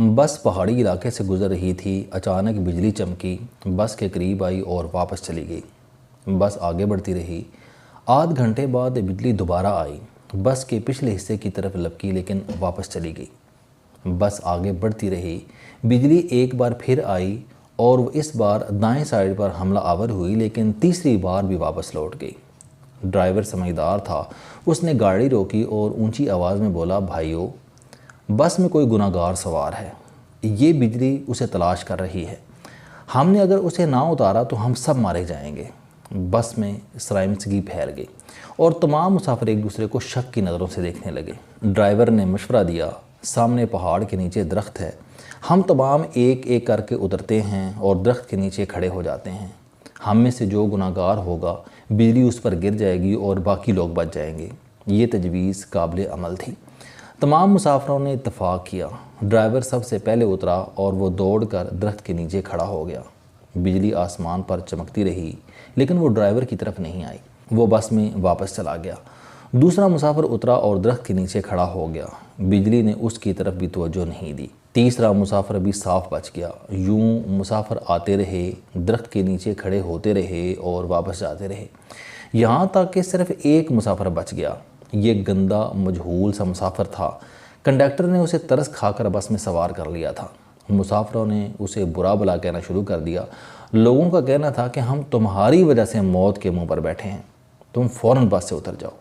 बस पहाड़ी इलाके से गुजर रही थी। अचानक बिजली चमकी, बस के करीब आई और वापस चली गई। बस आगे बढ़ती रही। आध घंटे बाद बिजली दोबारा आई, बस के पिछले हिस्से की तरफ लपकी लेकिन वापस चली गई। बस आगे बढ़ती रही। बिजली एक बार फिर आई और वो इस बार दाएं साइड पर हमला आवर हुई, लेकिन तीसरी बार भी वापस लौट गई। ड्राइवर समझदार था, उसने गाड़ी रोकी और ऊंची आवाज़ में बोला, भाइयों, बस में कोई गुनाहगार सवार है। ये बिजली उसे तलाश कर रही है। हमने अगर उसे ना उतारा तो हम सब मारे जाएंगे। बस में शर्मिंदगी फैल गई और तमाम मुसाफिर एक दूसरे को शक की नज़रों से देखने लगे। ड्राइवर ने मशवरा दिया, सामने पहाड़ के नीचे दरख्त है, हम तमाम एक एक करके उतरते हैं और दरख्त के नीचे खड़े हो जाते हैं। हम में से जो गुनाहगार होगा बिजली उस पर गिर जाएगी और बाकी लोग बच जाएंगे। ये तजवीज़ काबिल अमल थी। तमाम मुसाफिरों ने इत्तफाक किया। ड्राइवर सबसे पहले उतरा और वो दौड़कर दरख्त के नीचे खड़ा हो गया। बिजली आसमान पर चमकती रही लेकिन वो ड्राइवर की तरफ नहीं आई। वो बस में वापस चला गया। दूसरा मुसाफिर उतरा और दरख्त के नीचे खड़ा हो गया। बिजली ने उसकी तरफ भी तवज्जो नहीं दी। तीसरा मुसाफिर भी साफ बच गया। यूं मुसाफिर आते रहे, दरख्त के नीचे खड़े होते रहे और वापस जाते रहे, यहाँ तक कि सिर्फ एक मुसाफिर बच गया। ये गंदा मजहूल सा मुसाफिर था। कंडक्टर ने उसे तरस खाकर बस में सवार कर लिया था। मुसाफिरों ने उसे बुरा भला कहना शुरू कर दिया। लोगों का कहना था कि हम तुम्हारी वजह से मौत के मुंह पर बैठे हैं, तुम फ़ौरन बस से उतर जाओ।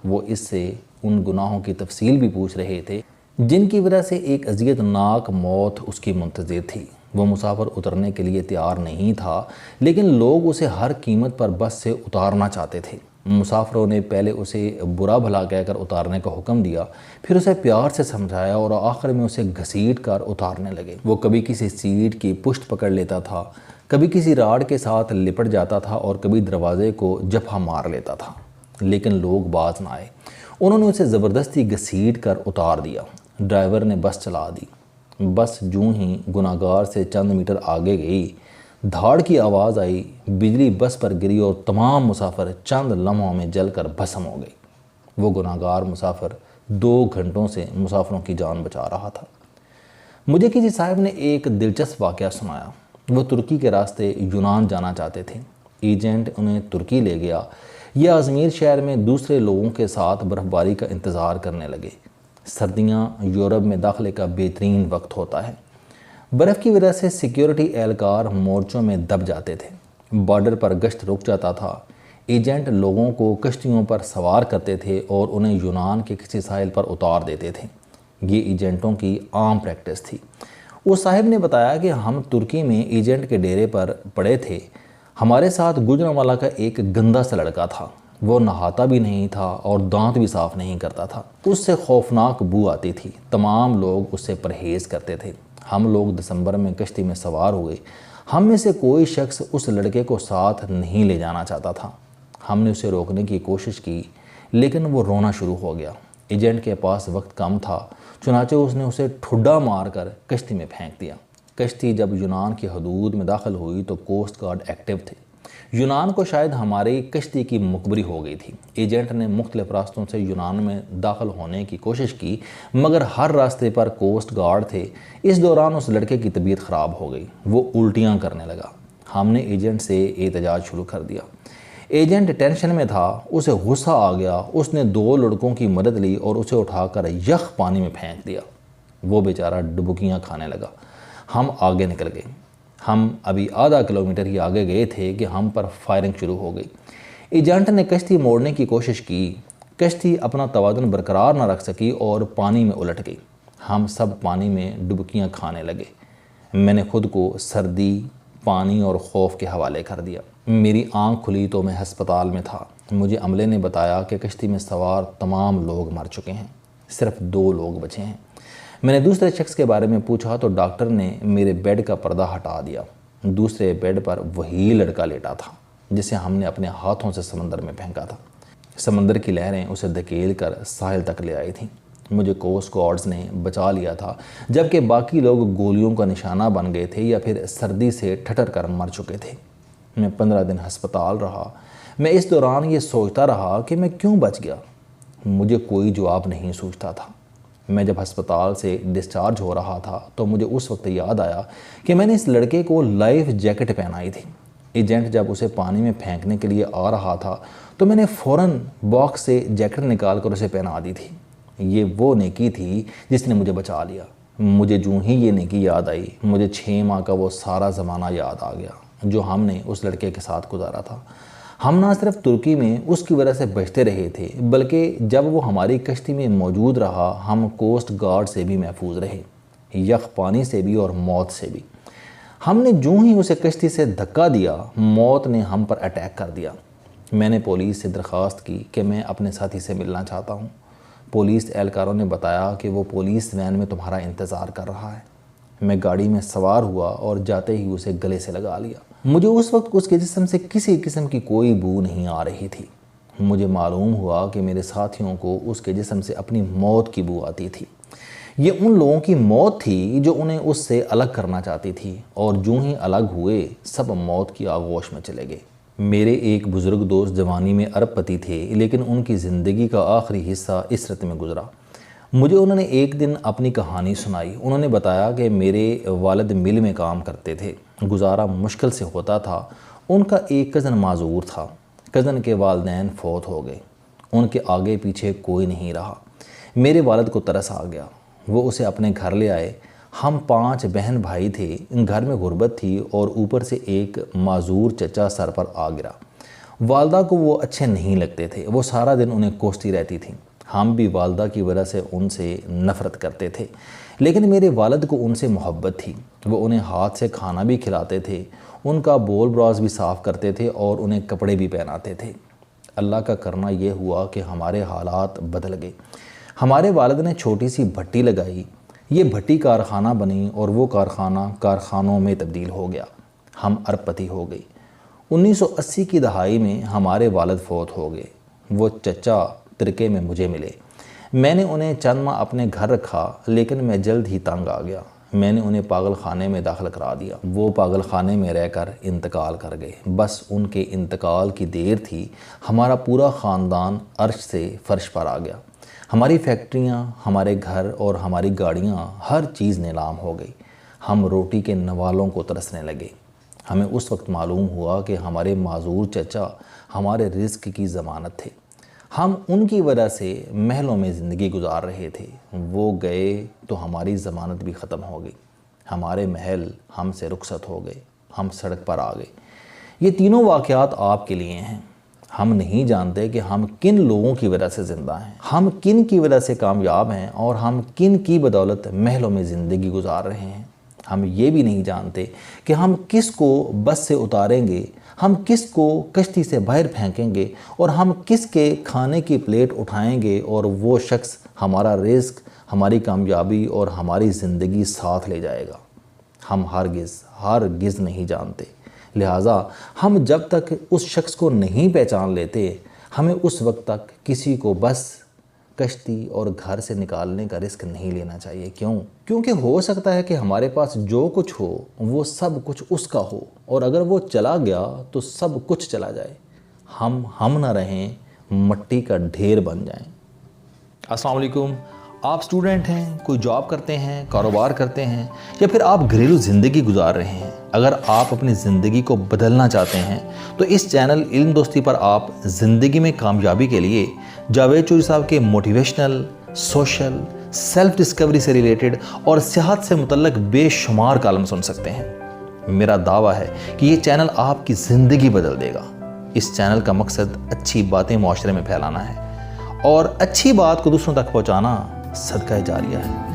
वो इससे उन गुनाहों की तफसील भी पूछ रहे थे जिनकी वजह से एक अज़ियतनाक मौत उसकी मुंतज़िर थी। वो मुसाफिर उतरने के लिए तैयार नहीं था, लेकिन लोग उसे हर कीमत पर बस से उतारना चाहते थे। मुसाफिरों ने पहले उसे बुरा भला कहकर उतारने का हुक्म दिया, फिर उसे प्यार से समझाया और आखिर में उसे घसीट कर उतारने लगे। वो कभी किसी सीट की पुष्ट पकड़ लेता था, कभी किसी राड के साथ लिपट जाता था और कभी दरवाजे को जफा मार लेता था, लेकिन लोग बाज ना आए। उन्होंने उसे ज़बरदस्ती घसीट कर उतार दिया। ड्राइवर ने बस चला दी। बस जूं ही गुनाहगार से चंद मीटर आगे गई, धाड़ की आवाज़ आई, बिजली बस पर गिरी और तमाम मुसाफिर चंद लम्हों में जलकर भस्म हो गई। वो गुनाहगार मुसाफिर 2 घंटों से मुसाफिरों की जान बचा रहा था। मुझे किसी साहब ने एक दिलचस्प वाक़या सुनाया। वो तुर्की के रास्ते यूनान जाना चाहते थे। एजेंट उन्हें तुर्की ले गया। ये अजमेर शहर में दूसरे लोगों के साथ बर्फ़बारी का इंतज़ार करने लगे। सर्दियाँ यूरोप में दाखिले का बेहतरीन वक्त होता है। बर्फ़ की वजह से सिक्योरिटी एहलकार मोर्चों में दब जाते थे। बॉर्डर पर गश्त रुक जाता था। एजेंट लोगों को कश्तियों पर सवार करते थे और उन्हें यूनान के किसी साहिल पर उतार देते थे। ये एजेंटों की आम प्रैक्टिस थी। उस साहिब ने बताया कि हम तुर्की में एजेंट के डेरे पर पड़े थे। हमारे साथ गुजरांवाला का एक गंदा सा लड़का था। वो नहाता भी नहीं था और दांत भी साफ़ नहीं करता था। उससे खौफनाक बू आती थी। तमाम लोग उससे परहेज़ करते थे। हम लोग दिसंबर में कश्ती में सवार हुए। हम में से कोई शख्स उस लड़के को साथ नहीं ले जाना चाहता था। हमने उसे रोकने की कोशिश की, लेकिन वो रोना शुरू हो गया। एजेंट के पास वक्त कम था, चुनाचे उसने उसे ठुड्डा मारकर कश्ती में फेंक दिया। कश्ती जब यूनान की हदूद में दाखिल हुई तो कोस्ट गार्ड एक्टिव थे। यूनान को शायद हमारी कश्ती की मुखबरी हो गई थी। एजेंट ने मुख्तलिफ रास्तों से यूनान में दाखिल होने की कोशिश की, मगर हर रास्ते पर कोस्ट गार्ड थे। इस दौरान उस लड़के की तबीयत ख़राब हो गई। वो उल्टियाँ करने लगा। हमने एजेंट से एहतजाज शुरू कर दिया। एजेंट टेंशन में था, उसे गुस्सा आ गया। उसने 2 लड़कों की मदद ली और उसे उठाकर यख पानी में फेंक दिया। वो बेचारा डुबकियाँ खाने लगा। हम आगे निकल गए। हम अभी आधा किलोमीटर ही आगे गए थे कि हम पर फायरिंग शुरू हो गई। एजेंट ने कश्ती मोड़ने की कोशिश की। कश्ती अपना तवाज़ुन बरकरार न रख सकी और पानी में उलट गई। हम सब पानी में डुबकियां खाने लगे। मैंने खुद को सर्दी, पानी और खौफ के हवाले कर दिया। मेरी आंख खुली तो मैं हस्पताल में था। मुझे अमले ने बताया कि कश्ती में सवार तमाम लोग मर चुके हैं, सिर्फ 2 लोग बचे हैं। मैंने दूसरे शख्स के बारे में पूछा तो डॉक्टर ने मेरे बेड का पर्दा हटा दिया। दूसरे बेड पर वही लड़का लेटा था जिसे हमने अपने हाथों से समंदर में फेंका था। समंदर की लहरें उसे धकेल कर साहिल तक ले आई थीं। मुझे कोस्ट गार्ड्स ने बचा लिया था, जबकि बाकी लोग गोलियों का निशाना बन गए थे या फिर सर्दी से ठठर कर मर चुके थे। मैं 15 दिन हस्पताल रहा। मैं इस दौरान ये सोचता रहा कि मैं क्यों बच गया। मुझे कोई जवाब नहीं सूझता था। میں جب ہسپتال سے ڈسچارج ہو رہا تھا تو مجھے اس وقت یاد آیا کہ میں نے اس لڑکے کو لائف جیکٹ پہنائی تھی۔ ایجنٹ جب اسے پانی میں پھینکنے کے لیے آ رہا تھا تو میں نے فوراً باکس سے جیکٹ نکال کر اسے پہنا دی تھی۔ یہ وہ نیکی تھی جس نے مجھے بچا لیا۔ مجھے جو ہی یہ نیکی یاد آئی، مجھے 6 ماہ کا وہ سارا زمانہ یاد آ گیا جو ہم نے اس لڑکے کے ساتھ گزارا تھا۔ ہم نہ صرف ترکی میں اس کی وجہ سے بچتے رہے تھے، بلکہ جب وہ ہماری کشتی میں موجود رہا ہم کوسٹ گارڈ سے بھی محفوظ رہے، یخ پانی سے بھی اور موت سے بھی۔ ہم نے جو ہی اسے کشتی سے دھکا دیا، موت نے ہم پر اٹیک کر دیا۔ میں نے پولیس سے درخواست کی کہ میں اپنے ساتھی سے ملنا چاہتا ہوں۔ پولیس اہلکاروں نے بتایا کہ وہ پولیس وین میں تمہارا انتظار کر رہا ہے۔ میں گاڑی میں سوار ہوا اور جاتے ہی اسے گلے سے لگا لیا۔ مجھے اس وقت اس کے جسم سے کسی قسم کی کوئی بو نہیں آ رہی تھی۔ مجھے معلوم ہوا کہ میرے ساتھیوں کو اس کے جسم سے اپنی موت کی بو آتی تھی۔ یہ ان لوگوں کی موت تھی جو انہیں اس سے الگ کرنا چاہتی تھی، اور جو ہی الگ ہوئے سب موت کی آغوش میں چلے گئے۔ میرے ایک بزرگ دوست جوانی میں ارب پتی تھے، لیکن ان کی زندگی کا آخری حصہ عسرت میں گزرا۔ مجھے انہوں نے ایک دن اپنی کہانی سنائی۔ انہوں نے بتایا کہ میرے والد مل میں کام کرتے تھے، گزارا مشکل سے ہوتا تھا۔ ان کا ایک کزن معذور تھا۔ کزن کے والدین فوت ہو گئے، ان کے آگے پیچھے کوئی نہیں رہا۔ میرے والد کو ترس آ گیا، وہ اسے اپنے گھر لے آئے۔ ہم 5 بہن بھائی تھے، گھر میں غربت تھی اور اوپر سے ایک معذور چچا سر پر آ گرا۔ والدہ کو وہ اچھے نہیں لگتے تھے، وہ سارا دن انہیں کوستی رہتی تھیں۔ ہم بھی والدہ کی وجہ سے ان سے نفرت کرتے تھے، لیکن میرے والد کو ان سے محبت تھی۔ وہ انہیں ہاتھ سے کھانا بھی کھلاتے تھے، ان کا بول براز بھی صاف کرتے تھے اور انہیں کپڑے بھی پہناتے تھے۔ اللہ کا کرنا یہ ہوا کہ ہمارے حالات بدل گئے۔ ہمارے والد نے چھوٹی سی بھٹی لگائی، یہ بھٹی کارخانہ بنی اور وہ کارخانہ کارخانوں میں تبدیل ہو گیا۔ ہم ارب پتی ہو گئی۔ 1980 کی دہائی میں ہمارے والد فوت ہو گئے۔ وہ چچا ترکے میں مجھے ملے۔ میں نے انہیں چند ماہ اپنے گھر رکھا، لیکن میں جلد ہی تنگ آ گیا۔ میں نے انہیں پاگل خانے میں داخل کرا دیا۔ وہ پاگل خانے میں رہ کر انتقال کر گئے۔ بس ان کے انتقال کی دیر تھی، ہمارا پورا خاندان عرش سے فرش پر آ گیا۔ ہماری فیکٹریاں، ہمارے گھر اور ہماری گاڑیاں، ہر چیز نیلام ہو گئی۔ ہم روٹی کے نوالوں کو ترسنے لگے۔ ہمیں اس وقت معلوم ہوا کہ ہمارے معذور چچا ہمارے رزق کی ضمانت تھے۔ ہم ان کی وجہ سے محلوں میں زندگی گزار رہے تھے۔ وہ گئے تو ہماری ضمانت بھی ختم ہو گئی۔ ہمارے محل ہم سے رخصت ہو گئے، ہم سڑک پر آ گئے۔ یہ تینوں واقعات آپ کے لیے ہیں۔ ہم نہیں جانتے کہ ہم کن لوگوں کی وجہ سے زندہ ہیں، ہم کن کی وجہ سے کامیاب ہیں اور ہم کن کی بدولت محلوں میں زندگی گزار رہے ہیں۔ ہم یہ بھی نہیں جانتے کہ ہم کس کو بس سے اتاریں گے، ہم کس کو کشتی سے باہر پھینکیں گے اور ہم کس کے کھانے کی پلیٹ اٹھائیں گے اور وہ شخص ہمارا رزق، ہماری کامیابی اور ہماری زندگی ساتھ لے جائے گا۔ ہم ہرگز نہیں جانتے۔ لہٰذا ہم جب تک اس شخص کو نہیں پہچان لیتے، ہمیں اس وقت تک کسی کو بس کشتی اور گھر سے نکالنے کا رسک نہیں لینا چاہیے۔ کیونکہ ہو سکتا ہے کہ ہمارے پاس جو کچھ ہو وہ سب کچھ اس کا ہو، اور اگر وہ چلا گیا تو سب کچھ چلا جائے۔ ہم نہ رہیں، مٹی کا ڈھیر بن جائیں۔ السلام علیکم۔ آپ سٹوڈنٹ ہیں، کوئی جاب کرتے ہیں، کاروبار کرتے ہیں، یا پھر آپ گھریلو زندگی گزار رہے ہیں۔ اگر آپ اپنی زندگی کو بدلنا چاہتے ہیں تو اس چینل علم دوستی پر آپ زندگی میں کامیابی کے لیے جاوید چوہری صاحب کے موٹیویشنل، سوشل، سیلف ڈسکوری سے ریلیٹڈ اور صحت سے متعلق بے شمار کالم سن سکتے ہیں۔ میرا دعویٰ ہے کہ یہ چینل آپ کی زندگی بدل دے گا۔ اس چینل کا مقصد اچھی باتیں معاشرے میں پھیلانا ہے، اور اچھی بات کو دوسروں تک پہنچانا صدقہ جاریہ ہے۔